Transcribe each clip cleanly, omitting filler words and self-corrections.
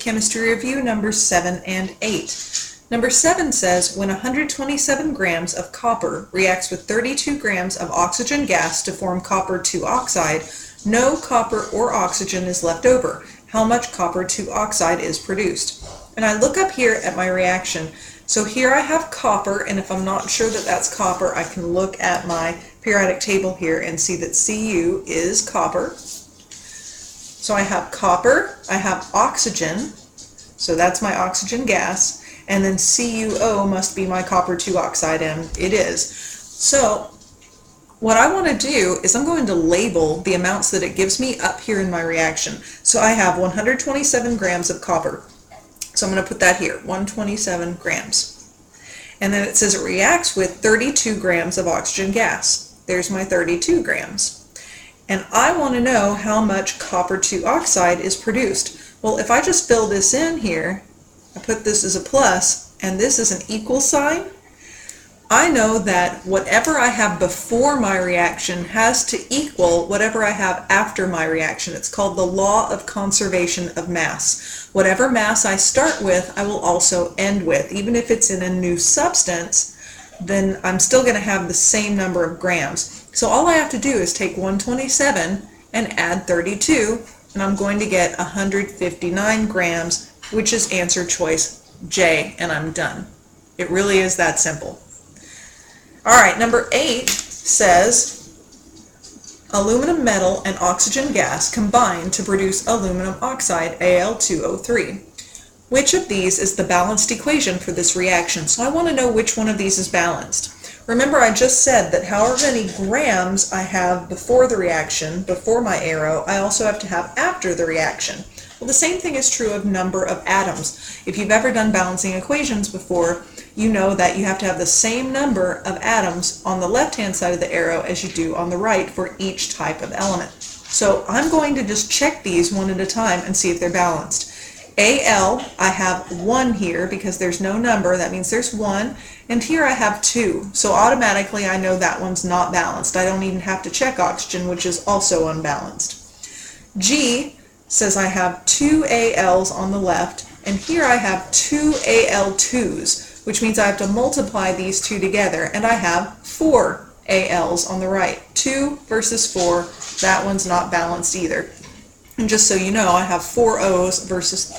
Chemistry Review numbers 7 and 8. Number 7 says, when 127 grams of copper reacts with 32 grams of oxygen gas to form copper 2 oxide, no copper or oxygen is left over. How much copper 2 oxide is produced? And I look up here at my reaction. So here I have copper, and if I'm not sure that that's copper, I can look at my periodic table here and see that Cu is copper. So I have copper, I have oxygen, so that's my oxygen gas, and then CuO must be my copper 2 oxide, and it is. So what I want to do is I'm going to label the amounts that it gives me up here in my reaction. So I have 127 grams of copper. So I'm going to put that here, 127 grams. And then it says it reacts with 32 grams of oxygen gas. There's my 32 grams. And I want to know how much copper 2 oxide is produced. Well, if I just fill this in here, I put this as a plus, and this is an equal sign, I know that whatever I have before my reaction has to equal whatever I have after my reaction. It's called the law of conservation of mass. Whatever mass I start with, I will also end with. Even if it's in a new substance, then I'm still going to have the same number of grams. So all I have to do is take 127 and add 32, and I'm going to get 159 grams, which is answer choice J, and I'm done. It really is that simple. Alright, number 8 says aluminum metal and oxygen gas combine to produce aluminum oxide, Al2O3. Which of these is the balanced equation for this reaction? So I want to know which one of these is balanced. Remember, I just said that however many grams I have before the reaction, before my arrow, I also have to have after the reaction. Well, the same thing is true of number of atoms. If you've ever done balancing equations before, you know that you have to have the same number of atoms on the left-hand side of the arrow as you do on the right for each type of element. So I'm going to just check these one at a time and see if they're balanced. Al, I have 1 here because there's no number, that means there's 1, and here I have 2, so automatically I know that one's not balanced. I don't even have to check oxygen, which is also unbalanced. G says I have 2 Als on the left, and here I have 2 Al2s, which means I have to multiply these two together, and I have 4 Als on the right. 2 versus 4, that one's not balanced either. And just so you know, I have 4 O's versus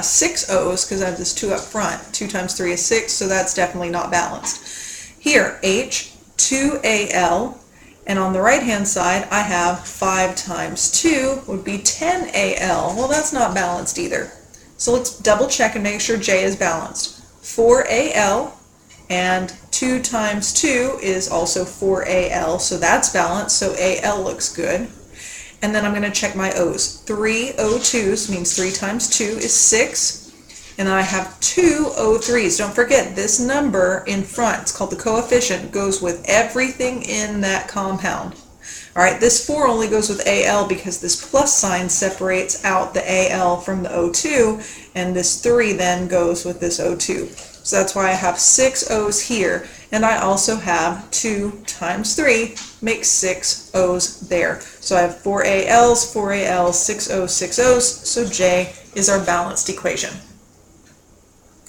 6 O's because I have this 2 up front. 2 times 3 is 6, so that's definitely not balanced. Here, H, 2 Al, and on the right-hand side, I have 5 times 2 would be 10 Al. Well, that's not balanced either. So let's double check and make sure J is balanced. 4 Al, and 2 times 2 is also 4 Al, so that's balanced, so Al looks good. And then I'm going to check my O's. 3 O2s means 3 times 2 is 6. And then I have 2 O3s. Don't forget, this number in front, it's called the coefficient, goes with everything in that compound. Alright, this 4 only goes with Al because this plus sign separates out the Al from the O2, and this 3 then goes with this O2. So that's why I have 6 O's here, and I also have 2 times 3 makes 6 O's there. So I have 4 Als, 4 Als, 6 O's, 6 O's, so J is our balanced equation.